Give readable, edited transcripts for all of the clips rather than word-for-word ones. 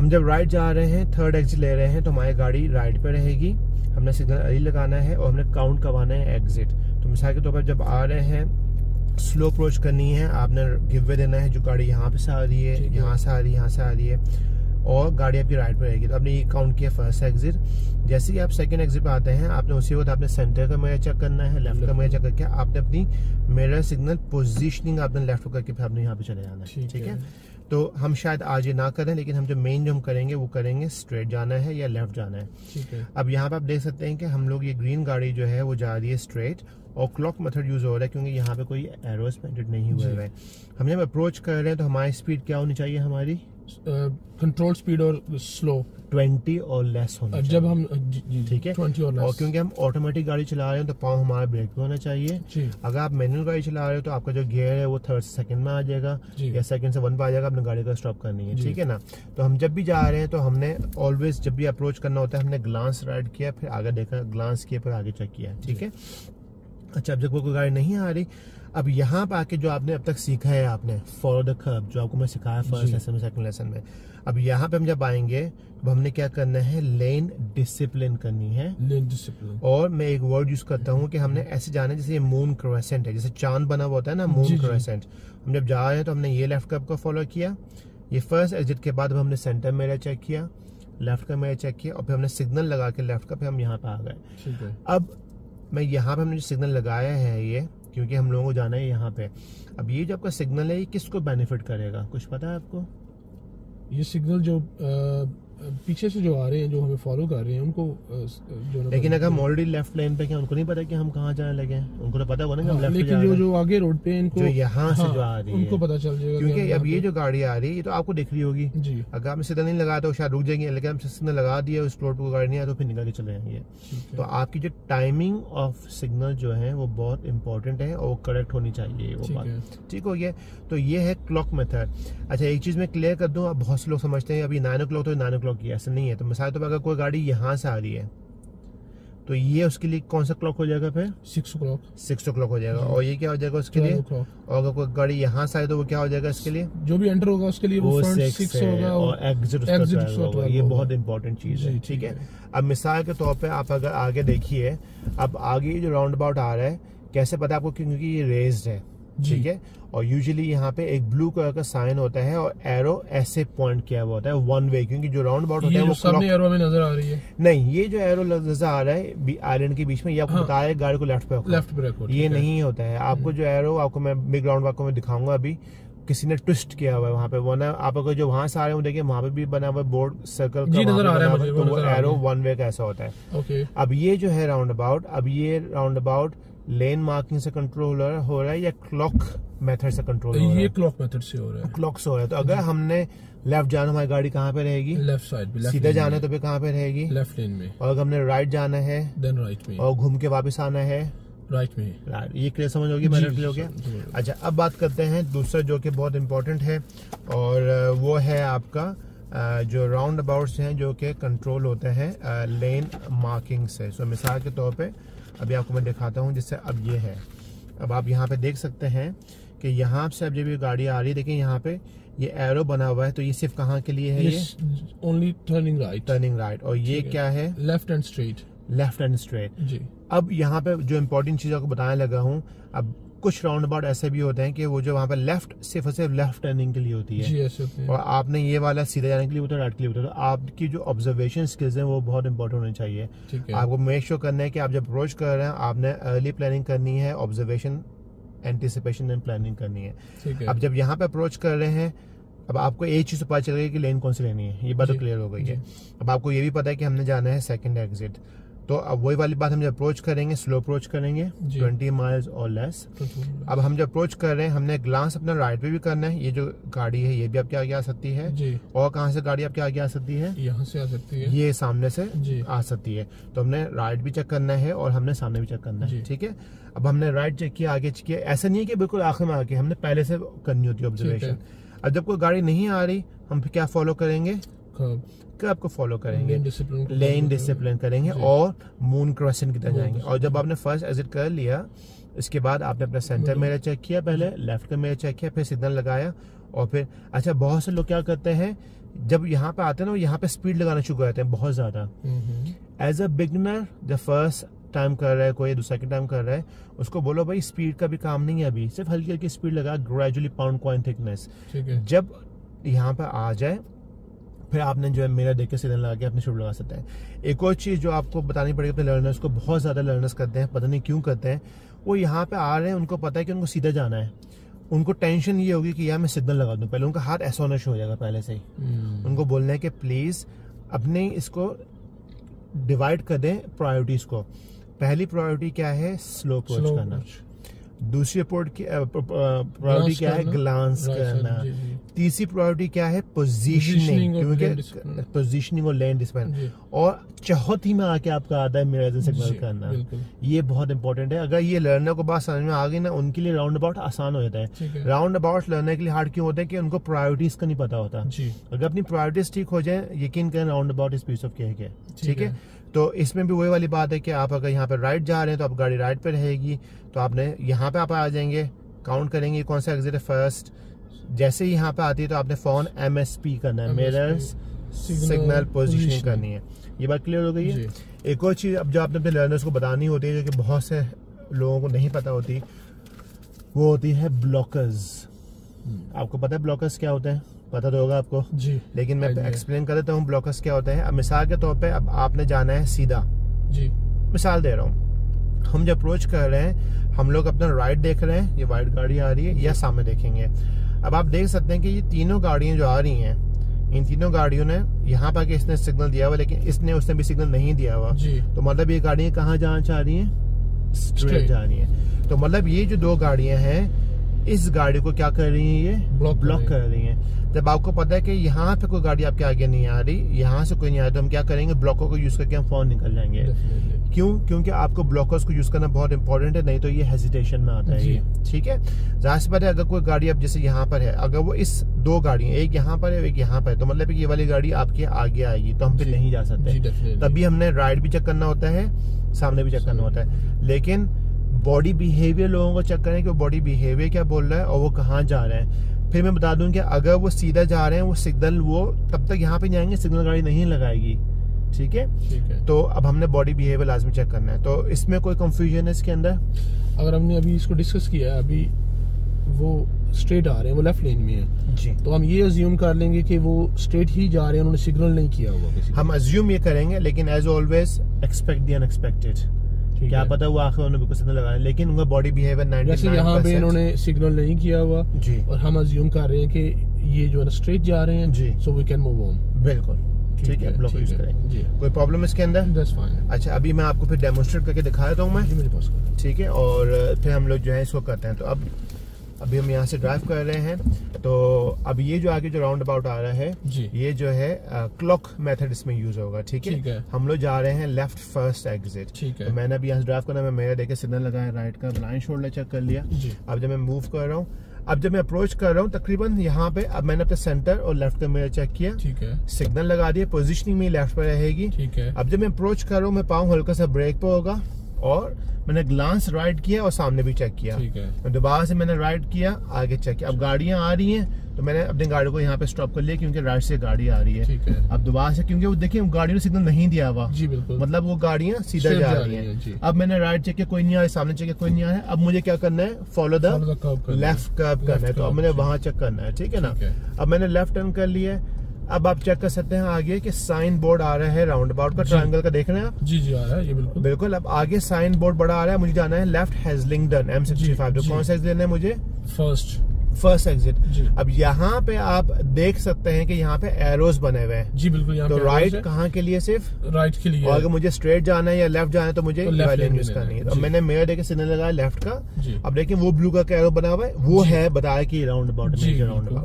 हम जब राइट जा रहे हैं, थर्ड एग्जिट ले रहे हैं, तो हमारी गाड़ी राइट पे रहेगी। हमने सिग्नल अर्ली लगाना है और हमने काउंट करवाना है एग्जिट। तो मिसाल के तौर पर जब आ रहे हैं, स्लो अप्रोच करनी है, आपने गिव वे देना है जो गाड़ी यहाँ पे से आ रही है, यहाँ से आ रही है, यहाँ से आ रही है, और गाड़ी आपकी राइट पे रहेगी। तो आपने ये काउंट किया फर्स्ट एग्जिट। जैसे ही आप सेकंड एग्जिट पे आते हैं, आपने उसी वक्त आपने सेंटर का मिरर चेक करना है, लेफ्ट का मिरर चेक करके आपने अपनी मिरर सिग्नल पोजीशनिंग आपने लेफ्ट करके फिर आपने यहाँ पे चले जाना है। ठीक है, तो हम शायद आज ये ना करें, लेकिन हम जो मेन जो हम करेंगे वो करेंगे स्ट्रेट जाना है या लेफ्ट जाना है। ठीक है। अब यहाँ पे आप देख सकते हैं कि हम लोग ये ग्रीन गाड़ी जो है वो जा रही है स्ट्रेट, और क्लॉक मेथड यूज हो रहा है क्योंकि यहाँ पे कोई एरोस पेंटेड नहीं हुए हुए। हम जब अप्रोच कर रहे हैं तो हमारी स्पीड क्या होनी चाहिए? हमारी कंट्रोल स्पीड और स्लो 20 और लेस होनी चाहिए जब हम, ठीक है, 20 और लेस। और क्योंकि हम ऑटोमेटिक गाड़ी चला रहे हैं तो पाँव हमारा ब्रेक पे होना चाहिए। जी। अगर आप मैनुअल गाड़ी चला रहे हो तो आपका जो गियर है वो थर्ड सेकंड में आ जाएगा या सेकंड से 1 पे आ जाएगा, अपने गाड़ी का स्टॉप करनी है। ठीक है ना। तो हम जब भी जा रहे हैं तो हमने ऑलवेज जब भी अप्रोच करना होता है, हमने ग्लांस राइट किया, फिर आगे देखा, ग्लांस किया, फिर आगे चेक किया। ठीक है। अच्छा, अब जब कोई गाड़ी नहीं आ रही, अब यहाँ पे आके जो आपने अब तक सीखा है, आपने फॉलो द कर्व जो आपको मैं सिखाया फर्स्ट लेसन में, सेकंड लेसन में, अब यहाँ पे हम जब आएंगे तो हमने क्या करना है? लेन डिसिप्लिन करनी है। लेन डिसिप्लिन। और मैं एक वर्ड यूज करता हूँ कि हमने ऐसे जाना है जैसे ये मून क्रेसेंट है, जैसे चांद बना हुआ होता है ना, मून क्रेसेंट। हम जब जा रहे हैं तो हमने ये लेफ्ट कर्व को फॉलो किया, ये फर्स्ट एग्जिट के बाद हमने सेंटर मिरर चेक किया, लेफ्ट का मिरर चेक किया, और फिर हमने सिग्नल लगा के लेफ्ट का, फिर हम यहाँ पे आ गए। अब मैं यहाँ पे हमने जो सिग्नल लगाया है ये, क्योंकि हम लोगों को जाना है यहाँ पे। अब ये जो आपका सिग्नल है ये किसको बेनिफिट करेगा, कुछ पता है आपको? ये सिग्नल जो पीछे से जो आ रहे हैं, जो हमें फॉलो कर रहे हैं, उनको जो, लेकिन अगर हम ऑलरेडी लेफ्ट लेन पे, क्या उनको नहीं पता कि हम कहाँ जाने लगे हैं? उनको तो पता होगा ना कि हम लेफ्ट लेकिन जा रहे हैं। जो आगे रोड पे इनको जो यहाँ से जो आ रही है उनको पता चल जाएगा, क्योंकि अब ये जो गाड़ी आ रही है ये तो आपको दिख रही होगी जी। अगर आपने सिग्नल नहीं लगाया तो शायद रुक जाएंगे, लेकिन हम सिग्नल लगा दिया, उस रोड पर गाड़ी नहीं आया तो फिर निकल के चले जाएंगे। तो आपकी जो टाइमिंग ऑफ सिग्नल जो है वो बहुत इंपॉर्टेंट है और वो करेक्ट होनी चाहिए, वो बात ठीक हो गया। तो ये है क्लॉक मेथड। अच्छा, एक चीज मैं क्लियर कर दूं, अब बहुत से लोग समझते हैं अभी 9 o'clock तो 9 o'clock की, ऐसा नहीं है। तो मिसाल तो अगर कोई गाड़ी यहाँ से आ रही है तो ये उसके लिए कौन सा क्लॉक हो जाएगा? फिर 6 o'clock। 6 o'clock हो जाएगा। और ये क्या हो जाएगा उसके लिए? और अगर कोई गाड़ी यहाँ से आए तो वो क्या हो जाएगा इसके लिए? जो भी एंटर होगा उसके लिए वो फ्रंट 6 होगा और एग्जिट होगा। ये बहुत इंपॉर्टेंट चीज है। ठीक है। अब मिसाल के तौर पे आप अगर आगे देखिए, अब आगे जो राउंड अबाउट आ रहा है, कैसे पता आपको? क्योंकि ये रेज्ड है। ठीक है। और यूजुअली यहाँ पे एक ब्लू कलर का साइन होता है और एरो ऐसे पॉइंट किया हुआ होता है वन वे, क्योंकि जो राउंड अबाउट होता है वो सामने एरो में नजर आ रही है। नहीं, ये जो एरो नजर आ रहा है आइलैंड के बीच में, ये आपको बताया है गाड़ी को लेफ्ट पे रखो। ये नहीं होता है। आपको जो एरो, आपको मैं बिग राउंड आपको मैं दिखाऊंगा अभी, किसी ने ट्विस्ट किया हुआ है वहाँ पे, वरना आप अगर जो वहां से आ रहे हो देखिए वहाँ पे भी बना हुआ बोर्ड सर्कल का नजर आ रहा है मुझे, तो वो एरो वन वे का ऐसा होता है। अब ये जो है राउंड अबाउट, अब ये राउंड अबाउट लेन मार्किंग से कंट्रोल हो रहा है या क्लॉक मेथड से कंट्रोल हो रहा है? ये क्लॉक मेथड से हो रहा है। क्लॉक से हो रहा है। तो अगर हमने लेफ्ट जाना, हमारी गाड़ी कहाँ पे रहेगी? लेफ्ट साइड पे। सीधा जाना है तो फिर कहाँ पे रहेगी? लेफ्ट लेन में। और अगर हमने राइट जाना है देन राइट में, और घूम के वापस आना है राइट में। ये क्लियर समझ होगी? मैंने क्लियर हो गया। अच्छा, अब बात करते हैं दूसरा जो कि बहुत इंपॉर्टेंट है, और वो है आपका जो राउंड अबाउट्स हैं जो कि कंट्रोल होते हैं लेन मार्किंग से। सो मिसाल के तौर पे अभी आपको मैं दिखाता हूँ, जिससे अब ये है, अब आप यहाँ पे देख सकते हैं कि यहाँ से अब जब ये गाड़ी आ रही है, देखिए यहाँ पे ये एरो बना हुआ है, तो ये सिर्फ कहाँ के लिए है? ये only turning right. Turning right. और ये क्या है? Left and straight. Left and straight जी। अब यहाँ पे जो इम्पोर्टेंट चीज आपको बताने लगा हूँ, अब कुछ राउंड अबाउट ऐसे भी होते हैं कि वो जो वहाँ पे लेफ्ट सिर्फ और सिर्फ लेफ्ट टर्निंग के लिए होती है। जी, ऐसे होते हैं। और आपने ये वाला सीधा जाने के लिए होता है, राइट के लिए होता है। तो आपकी जो ऑब्जर्वेशन स्किल्स हैं वो बहुत इंपॉर्टेंट होनी चाहिए। आपको मेक श्योर करना है कि आप जब अप्रोच कर रहे हैं आपने अर्ली प्लानिंग करनी है, ऑब्जर्वेशन, एंटिसिपेशन एंड प्लानिंग करनी है। अब जब यहाँ पे अप्रोच कर रहे हैं, अब आपको एक चीज पता चल गई कि लेन कौन सी लेनी है, ये बात तो क्लियर हो गई है। अब आपको ये भी पता है कि हमने जाना है सेकंड एग्जिट। तो अब वही वाली बात, हम जब अप्रोच करेंगे स्लो अप्रोच करेंगे 20 माइल्स और लेस। अब हम जब अप्रोच कर रहे हैं हमने ग्लांस अपना राइट पे भी करना है। ये जो गाड़ी है ये भी आपके आगे आ सकती है जी। और कहाँ से गाड़ी आपके आगे आ सकती है? यहाँ से आ सकती है, ये सामने से आ सकती है। तो हमने राइट भी चेक करना है और हमने सामने भी चेक करना है। ठीक है। अब हमने राइट चेक किया, आगे चेक किया, ऐसा नहीं है कि बिल्कुल आखिर में आके, हमने पहले से करनी होती है ऑब्जर्वेशन। अब जब कोई गाड़ी नहीं आ रही हम फिर क्या फॉलो करेंगे? कर्व को फॉलो करेंगे, लेन डिसिप्लिन करेंगे और मून क्रेसेंट की तरह जाएंगे। और जब आपने फर्स्ट एग्जिट कर लिया, इसके बाद आपने अपना सेंटर मिरर चेक किया, पहले लेफ्ट का मिरर चेक किया, फिर सिग्नल लगाया और फिर अच्छा बहुत से लोग क्या करते हैं जब यहाँ पे आते हैं ना, यहाँ पे स्पीड लगाना शुरू करते हैं बहुत ज्यादा। एज अ बिगनर जब फर्स्ट टाइम कर रहा है कोई, दूसरा टाइम कर रहा है, उसको बोलो भाई स्पीड का भी काम नहीं है अभी, सिर्फ हल्की हल्की स्पीड लगा, ग्रेजुअली पाउंड कॉइन थिकनेस। जब यहाँ पे आ जाए फिर आपने जो है मेरा देख के सिग्नल लगा के अपने शुरू लगा सकते हैं। एक और चीज़ जो आपको बतानी पड़ेगी अपने लर्नर्स को, बहुत ज़्यादा लर्नर्स करते हैं, पता नहीं क्यों करते हैं, वो यहाँ पे आ रहे हैं, उनको पता है कि उनको सीधा जाना है, उनको टेंशन ये होगी कि यार मैं सिग्नल लगा दूं, पहले उनका हाथ ऐसा होना शुरू हो जाएगा पहले से ही। उनको बोलना है कि प्लीज़ अपने इसको डिवाइड कर दें प्रायोरिटीज़ को। पहली प्रायोरिटी क्या है, स्लो अप्रोच करना। दूसरी प्रायोरिटी क्या है, ग्लांस करना। तीसरी प्रायोरिटी क्या है, पोजीशनिंग, क्योंकि पोजीशनिंग और लेन डिस्पेंस। और चौथी में आके आपका आता है मिरर सिग्नल करना। ये बहुत इंपॉर्टेंट है। अगर ये लर्नर को बात समझ में आ गई ना, उनके लिए राउंड अबाउट आसान हो जाता है। राउंड अबाउट लर्नर के लिए हार्ड क्यों होता है कि उनको प्रायोरिटीज का नहीं पता होता। अगर अपनी प्रायोरिटीज ठीक हो जाए, यकीन करें राउंड अबाउट इस पीस ऑफ केक है। ठीक है, तो इसमें भी वही वाली बात है कि आप अगर यहाँ पे राइट जा रहे हैं तो आप गाड़ी राइट पे रहेगी, तो आपने यहाँ पे आप आ जाएंगे, काउंट करेंगे कौन सा एग्जिट है फर्स्ट। जैसे ही यहाँ पे आती है तो आपने फोन MSP करना है, मिरर्स सिग्नल पोजीशनिंग करनी है। ये बात क्लियर हो गई है। एक और चीज अब जो आपने अपने लर्नर्स को बतानी होती है, जो कि बहुत से लोगों को नहीं पता होती, वो होती है ब्लॉकर्स। आपको पता है ब्लॉकर्स क्या होते हैं? पता तो होगा आपको जी, लेकिन मैं एक्सप्लेन कर देता हूँ ब्लॉकर्स क्या होते हैं। अब मिसाल के तौर पे अब आपने जाना है सीधा जी, मिसाल दे रहा हूँ, हम जब अप्रोच कर रहे हैं, हम लोग अपना राइट देख रहे हैं, ये वाइट गाड़ी आ रही है, या सामने देखेंगे। अब आप देख सकते हैं कि ये तीनों गाड़ियां जो आ रही हैं, इन तीनों गाड़ियों ने यहाँ पर इसने सिग्नल दिया हुआ, लेकिन इसने उसने भी सिग्नल नहीं दिया हुआ। तो मतलब ये गाड़ियां कहाँ जाना चाह रही हैं? स्ट्रेट जा रही हैं। तो मतलब ये जो दो गाड़ियां हैं, इस गाड़ी को क्या कर रही हैं? ये ब्लॉक कर रही हैं। जब आपको पता है कि यहाँ पे कोई गाड़ी आपके आगे नहीं आ रही, यहाँ से कोई नहीं आ रही, तो हम क्या करेंगे? ब्लॉकों को यूज करके हम फोन निकल जाएंगे। क्यों? क्योंकि आपको ब्लॉकर्स को यूज करना बहुत इंपॉर्टेंट है, नहीं तो ये हेजिटेशन में आता है ये। ठीक है, जाहिर सी बात है अगर कोई गाड़ी अब जैसे यहाँ पर है, अगर वो इस दो गाड़ी, एक यहाँ पर है एक यहाँ पर है, तो मतलब ये वाली गाड़ी आपके आगे आएगी, तो हम फिर नहीं जा सकते। तभी हमने राइट भी चेक करना होता है, सामने भी चेक करना होता है। लेकिन बॉडी बिहेवियर लोगों को चेक करें कि बॉडी बिहेवियर क्या बोल रहा है और वो कहाँ जा रहे हैं। फिर मैं बता दूं कि अगर वो सीधा जा रहे हैं, वो सिग्नल वो तब तक यहाँ पे जाएंगे, सिग्नल गाड़ी नहीं लगाएगी। ठीक है, तो अब हमने बॉडी बिहेवियर लाजमी चेक करना है। तो इसमें कोई कंफ्यूजन है इसके अंदर? अगर हमने अभी इसको डिस्कस किया है, अभी वो स्ट्रेट आ रहे हैं, वो लेफ्ट लेन में है जी, तो हम ये अज्यूम कर लेंगे कि वो स्ट्रेट ही जा रहे हैं, उन्होंने सिग्नल नहीं किया हुआ। हम अज्यूम ये करेंगे, लेकिन as always expect the unexpected. क्या पता वो आखिर उन्होंने बिल्कुल सिग्नल लगाया, लेकिन उनका बॉडी बिहेवियर 99%। जैसे यहाँ पे इन्होंने सिग्नल नहीं किया हुआ जी, और हम अज्यूम कर रहे हैं कि ये जो है स्ट्रेट जा रहे हैं जी, so we can move on. बिल्कुल ठीक है, ब्लॉक यूज करेंगे। कोई प्रॉब्लम इसके अंदर? That's fine. अच्छा, अभी मैं आपको फिर डेमोन्स्ट्रेट करके दिखा देता हूँ मैं मेरे पास। ठीक है, और फिर हम लोग जो है इसको करते हैं। तो अभी हम यहाँ से ड्राइव कर रहे हैं, तो अब ये जो आगे जो राउंड अबाउट आ रहा है जी, ये जो है क्लॉक मेथड इसमें यूज होगा। ठीक है, हम लोग जा रहे हैं लेफ्ट फर्स्ट एग्जिट। ठीक है, तो मैंने अभी यहाँ से ड्राइव करना, मैं मेरा देखे सिग्नल लगाया, राइट का ब्लाइंड शोल्डर चेक कर लिया। अब जब मैं मूव कर रहा हूँ, अब जब मैं अप्रोच कर रहा हूँ तकरीबन यहाँ पे, अब मैंने अपने सेंटर और लेफ्ट का मिरर चेक किया। ठीक है, सिग्नल लगा दिया, पोजिशनिंग में लेफ्ट पर रहेगी। ठीक है, अब जब मैं अप्रोच कर रहा हूँ, मैं पाऊँ हल्का सा ब्रेक पे होगा, और मैंने ग्लांस राइट किया और सामने भी चेक किया। ठीक है, दोबारा से मैंने राइट किया, आगे चेक किया। अब गाड़ियां आ रही हैं, तो मैंने अपनी गाड़ी को यहाँ पे स्टॉप कर लिया, क्योंकि राइट से गाड़ी आ रही है। ठीक है, अब दोबारा से, क्योंकि वो देखिए गाड़ियों ने सिग्नल नहीं दिया हुआ जी, बिल्कुल, मतलब वो गाड़ियां सीधा जा रही हैं। अब मैंने राइट चेक किया, कोई नहीं आ रहा, सामने चेक किया, कोई नहीं आ रहा है। अब मुझे क्या करना है? फॉलो द लेफ्ट कर्व करना है, तो अब मैंने वहां चेक करना है। ठीक है ना, अब मैंने लेफ्ट टर्न कर लिया। अब आप चेक कर सकते हैं आगे कि साइन बोर्ड आ रहा है राउंड अबाउट का, ट्रायंगल का, देख रहे हैं आप? जी जी, आ रहा है ये, बिल्कुल। अब आगे साइन बोर्ड बड़ा आ रहा है, मुझे जाना है लेफ्ट हेजलिंगटन M65। तो कौन सा एग्जिट है? मुझे फर्स्ट एग्जिट। अब यहाँ पे आप देख सकते हैं कि यहाँ पे एरोज बने हुए हैं जी, बिल्कुल। तो राइट कहाँ के लिए? सिर्फ राइट के लिए। और अगर मुझे स्ट्रेट जाना है या लेफ्ट जाना है, तो मुझे लेफ्ट लेन यूज करनी है। तो मैंने मेरा देखे सिग्नल लगाया लेफ्ट का। अब देखिए वो ब्लू का एरो बना हुआ है, वो है बताया कि राउंड अबाउट।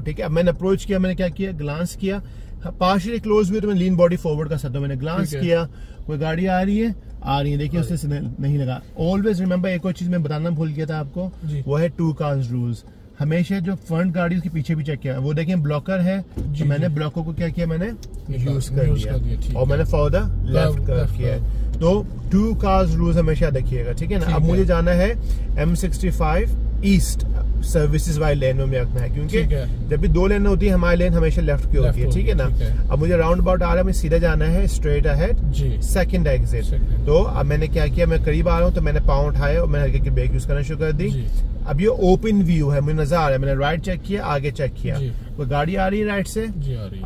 ठीक है, अब मैंने अप्रोच किया, मैंने क्या किया? ग्लांस किया, पार्शियली क्लोज हुई, तो मैं लीन बॉडी फॉरवर्ड कर सकता हूँ। मैंने ग्लांस किया, कोई गाड़ी आ रही है, देखिए उससे सिग्नल नहीं लगा। ऑलवेज रिमेंबर, एक और चीज मैं बताना भूल गया था आपको, वो है 2 कार्स रूल्स। हमेशा जो फ्रंट गाड़ी उसके पीछे भी चेक किया। वो देखिए ब्लॉकर है, तो मैंने ब्लॉकर को क्या किया? मैंने यूज कर दिया, और मैंने फॉर द लेफ्ट कर्व किया है। तो 2 कार्स रूल्स हमेशा देखिएगा। ठीक है ना, अब मुझे जाना है M65 ईस्ट सर्विसेज वाली लेन में रखना है, क्योंकि जब भी 2 लेन होती है हमारी लेन हमेशा लेफ्ट की होती है, ठीक है ना। अब मुझे राउंड अबाउट आ रहा है, मुझे सीधा जाना है स्ट्रेट अहेड सेकंड एग्जिट। तो अब मैंने क्या किया, मैं करीब आ रहा हूँ तो मैंने पाँव उठाया और मैंने हल्की ब्रेक यूज करना शुरू कर दी। अब ये ओपन व्यू है, मुझे नजर आ रहा है, मैंने राइट चेक किया, आगे चेक किया, कोई गाड़ी आ रही है राइट से,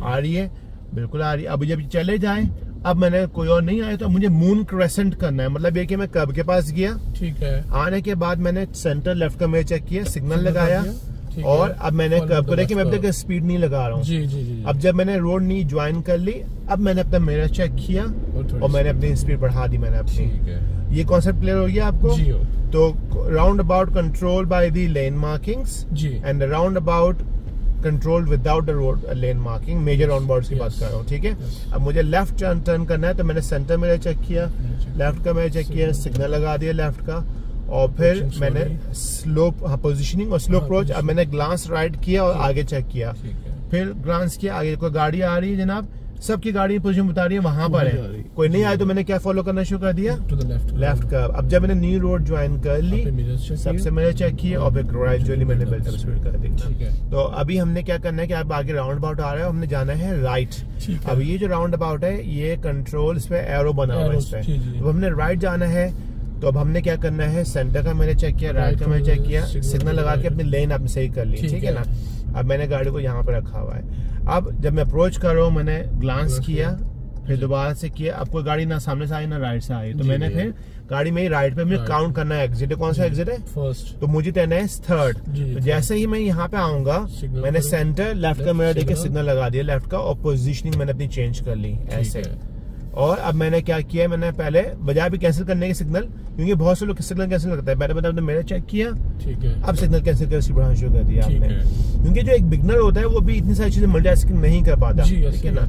आ रही है, बिल्कुल आ रही है। अब जब चले जाए, अब मैंने कोई और नहीं आया तो मुझे मून क्रेसेंट करना है, मतलब ये कि मैं कर्ब के पास गया, ठीक है। आने के बाद मैंने सेंटर लेफ्ट का मिरर चेक किया, सिग्नल लगाया, और अब मैंने कर्ब को देखिए मैं अब तक स्पीड नहीं लगा रहा हूँ। अब जब मैंने रोड नहीं ज्वाइन कर ली, अब मैंने अपना मिरर चेक किया और मैंने अपनी स्पीड बढ़ा दी मैंने अपनी। ये कॉन्सेप्ट क्लियर हो गया आपको? तो roundabout control by the lane markings and roundabout control without the road lane marking, major roundabout की बात कर रहा हूँ, ठीक है। अब मुझे लेफ्ट टर्न करना है, तो मैंने सेंटर मिरर चेक किया, लेफ्ट का मिरर चेक किया, सिग्नल लगा दिया लेफ्ट का, और फिर मैंने स्लो पोजीशनिंग और स्लो अप्रोच। अब मैंने ग्लांस राइट किया और आगे चेक किया, फिर ग्लांस किया, आगे कोई गाड़ी आ रही है जनाब, सबकी गाड़ी पोजीशन बता रही है वहां पर है, कोई नहीं आए तो मैंने क्या फॉलो करना शुरू कर दिया, लेफ्ट का। अब जब मैंने न्यू रोड ज्वाइन कर ली, सबसे मैंने चेक किया और फिर ग्रेजुअली मैंने बिल्डअप स्पीड कर दी। तो अभी हमने क्या करना है कि अब आगे राउंड अबाउट आ रहा है, हमने जाना है राइट। अब ये जो राउंड अबाउट है ये कंट्रोल इस पे एरो बना हुआ है इस पे, अब हमने राइट जाना है। तो अब हमने क्या करना है, सेंटर का मैंने चेक किया, राइट का मैंने चेक किया, सिग्नल लगा के अपनी लेन आपने सही कर ली, ठीक है ना। अब मैंने गाड़ी को यहाँ पे रखा हुआ है। अब जब मैं अप्रोच कर रहा हूँ, मैंने ग्लांस किया, फिर दोबारा से किया, अब कोई गाड़ी ना सामने से आई ना राइट से आई, तो मैंने फिर गाड़ी में राइट पे मुझे काउंट करना है एग्जिट, कौन सा एग्जिट है, फर्स्ट, तो मुझे देना है थर्ड। तो जैसे ही मैं यहाँ पे आऊंगा, मैंने सेंटर लेफ्ट का मिरर देके सिग्नल लगा दिया लेफ्ट का, और पोजीशनिंग मैंने अपनी चेंज कर ली ऐसे। और अब मैंने क्या किया, मैंने पहले बजाय भी कैंसिल करने के सिग्नल, क्योंकि बहुत से लोग सिग्नल कैंसिल करते हैं, पहले मैंने मेरे चेक किया, ठीक है, अब सिग्नल कैंसिल कर बढ़ाना शुरू कर दिया आपने, क्योंकि जो एक बिगनर होता है वो भी इतनी सारी चीजें मल्टीटास्किंग नहीं कर पाता, ठीक है ना।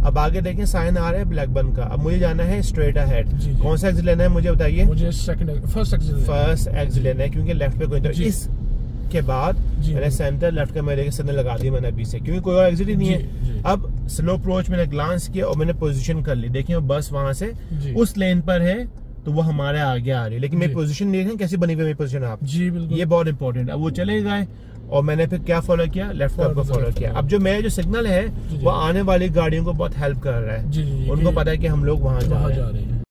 अब आगे देखें साइन आ रहा है ब्लैक बन का, अब मुझे जाना है स्ट्रेट अहेड। कौन सा एग्जिट लेना है मुझे बताइए? मुझे फर्स्ट एग्जिट लेना है, क्योंकि लेफ्ट पे कोई तो इस के बाद मैंने सेंटर लेफ्ट का मेरे सिग्नल लगा दिया मैंने अभी से, क्योंकि कोई और एग्जिट ही नहीं है। अब स्लो अप्रोच मैंने ग्लांस किया और मैंने पोजीशन कर ली, देखिए बस वहां से उस लेन पर है तो वो हमारे आगे आ रही है, लेकिन मेरी पोजीशन देखें कैसी बनी हुई मेरी पोजीशन आप जी, बिल्कुल, ये बहुत इंपॉर्टेंट है। अब वो चले गए और मैंने फिर क्या फॉलो किया, लेफ्ट को फॉलो किया। अब जो मेरा जो सिग्नल है वो आने वाली गाड़ियों को बहुत हेल्प कर रहा है, उनको पता है कि हम लोग वहां जा रहे हैं।